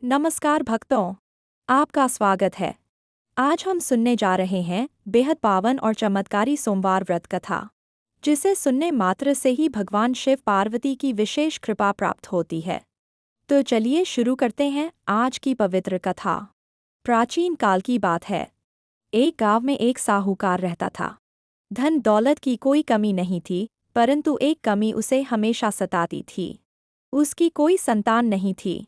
नमस्कार भक्तों, आपका स्वागत है। आज हम सुनने जा रहे हैं बेहद पावन और चमत्कारी सोमवार व्रत कथा, जिसे सुनने मात्र से ही भगवान शिव पार्वती की विशेष कृपा प्राप्त होती है। तो चलिए शुरू करते हैं आज की पवित्र कथा। प्राचीन काल की बात है। एक गांव में एक साहूकार रहता था। धन दौलत की कोई कमी नहीं थी, परंतु एक कमी उसे हमेशा सताती थी। उसकी कोई संतान नहीं थी।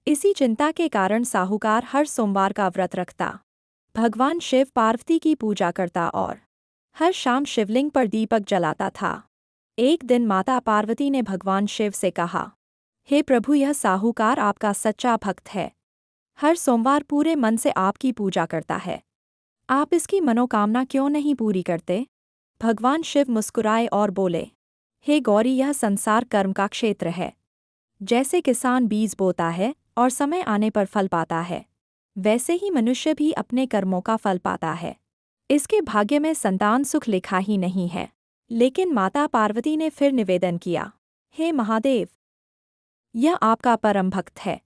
इसी चिंता के कारण साहूकार हर सोमवार का व्रत रखता, भगवान शिव पार्वती की पूजा करता और हर शाम शिवलिंग पर दीपक जलाता था। एक दिन माता पार्वती ने भगवान शिव से कहा, हे प्रभु, यह साहूकार आपका सच्चा भक्त है। हर सोमवार पूरे मन से आपकी पूजा करता है। आप इसकी मनोकामना क्यों नहीं पूरी करते? भगवान शिव मुस्कुराए और बोले, हे गौरी, यह संसार कर्म का क्षेत्र है। जैसे किसान बीज बोता है और समय आने पर फल पाता है, वैसे ही मनुष्य भी अपने कर्मों का फल पाता है। इसके भाग्य में संतान सुख लिखा ही नहीं है। लेकिन माता पार्वती ने फिर निवेदन किया, हे महादेव, यह आपका परम भक्त है,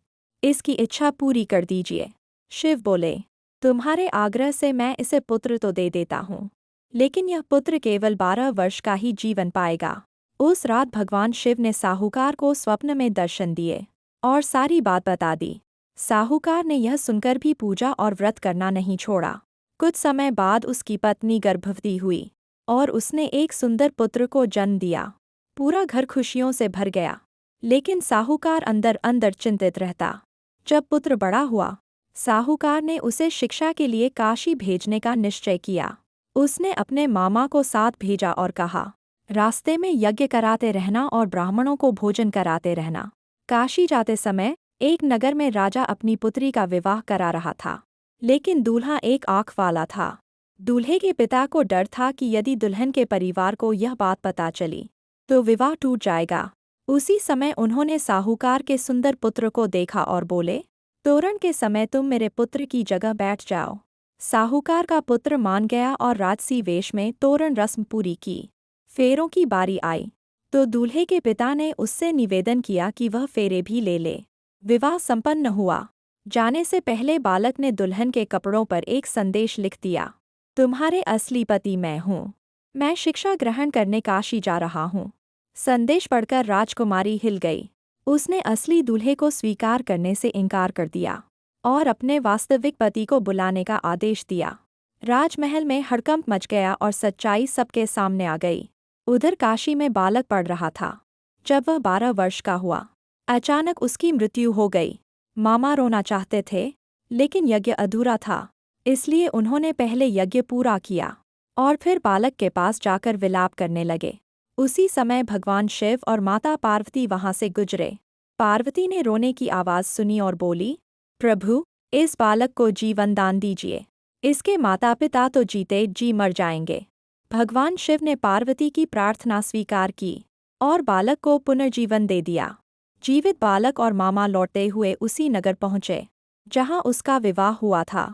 इसकी इच्छा पूरी कर दीजिए। शिव बोले, तुम्हारे आग्रह से मैं इसे पुत्र तो दे देता हूँ, लेकिन यह पुत्र केवल 12 वर्ष का ही जीवन पाएगा। उस रात भगवान शिव ने साहूकार को स्वप्न में दर्शन दिए और सारी बात बता दी। साहूकार ने यह सुनकर भी पूजा और व्रत करना नहीं छोड़ा। कुछ समय बाद उसकी पत्नी गर्भवती हुई और उसने एक सुंदर पुत्र को जन्म दिया। पूरा घर खुशियों से भर गया, लेकिन साहूकार अंदर अंदर चिंतित रहता। जब पुत्र बड़ा हुआ, साहूकार ने उसे शिक्षा के लिए काशी भेजने का निश्चय किया। उसने अपने मामा को साथ भेजा और कहा, रास्ते में यज्ञ कराते रहना और ब्राह्मणों को भोजन कराते रहना। काशी जाते समय एक नगर में राजा अपनी पुत्री का विवाह करा रहा था, लेकिन दूल्हा एक आंख वाला था। दूल्हे के पिता को डर था कि यदि दुल्हन के परिवार को यह बात पता चली तो विवाह टूट जाएगा। उसी समय उन्होंने साहूकार के सुंदर पुत्र को देखा और बोले, तोरण के समय तुम मेरे पुत्र की जगह बैठ जाओ। साहूकार का पुत्र मान गया और राजसी वेश में तोरण रस्म पूरी की। फेरों की बारी आई तो दूल्हे के पिता ने उससे निवेदन किया कि वह फेरे भी ले ले। विवाह संपन्न हुआ। जाने से पहले बालक ने दुल्हन के कपड़ों पर एक संदेश लिख दिया, तुम्हारे असली पति मैं हूँ। मैं शिक्षा ग्रहण करने काशी जा रहा हूँ। संदेश पढ़कर राजकुमारी हिल गई। उसने असली दूल्हे को स्वीकार करने से इनकार कर दिया और अपने वास्तविक पति को बुलाने का आदेश दिया। राजमहल में हड़कंप मच गया और सच्चाई सबके सामने आ गई। उधर काशी में बालक पढ़ रहा था। जब वह 12 वर्ष का हुआ, अचानक उसकी मृत्यु हो गई। मामा रोना चाहते थे, लेकिन यज्ञ अधूरा था, इसलिए उन्होंने पहले यज्ञ पूरा किया और फिर बालक के पास जाकर विलाप करने लगे। उसी समय भगवान शिव और माता पार्वती वहां से गुजरे। पार्वती ने रोने की आवाज़ सुनी और बोली, प्रभु, इस बालक को जीवन दान दीजिए। इसके माता पिता तो जीते जी मर जाएंगे। भगवान शिव ने पार्वती की प्रार्थना स्वीकार की और बालक को पुनर्जीवन दे दिया। जीवित बालक और मामा लौटते हुए उसी नगर पहुँचे जहाँ उसका विवाह हुआ था।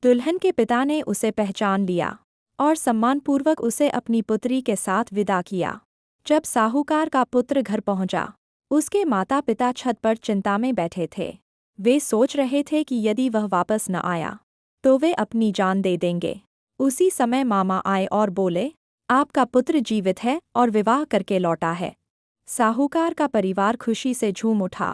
दुल्हन के पिता ने उसे पहचान लिया और सम्मानपूर्वक उसे अपनी पुत्री के साथ विदा किया। जब साहूकार का पुत्र घर पहुंचा, उसके माता पिता छत पर चिंता में बैठे थे। वे सोच रहे थे कि यदि वह वापस न आया तो वे अपनी जान दे देंगे। उसी समय मामा आए और बोले, आपका पुत्र जीवित है और विवाह करके लौटा है। साहूकार का परिवार खुशी से झूम उठा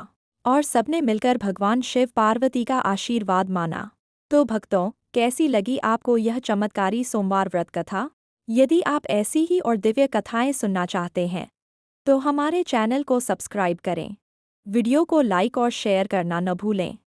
और सबने मिलकर भगवान शिव पार्वती का आशीर्वाद माना। तो भक्तों, कैसी लगी आपको यह चमत्कारी सोमवार व्रत कथा? यदि आप ऐसी ही और दिव्य कथाएं सुनना चाहते हैं तो हमारे चैनल को सब्सक्राइब करें। वीडियो को लाइक और शेयर करना न भूलें।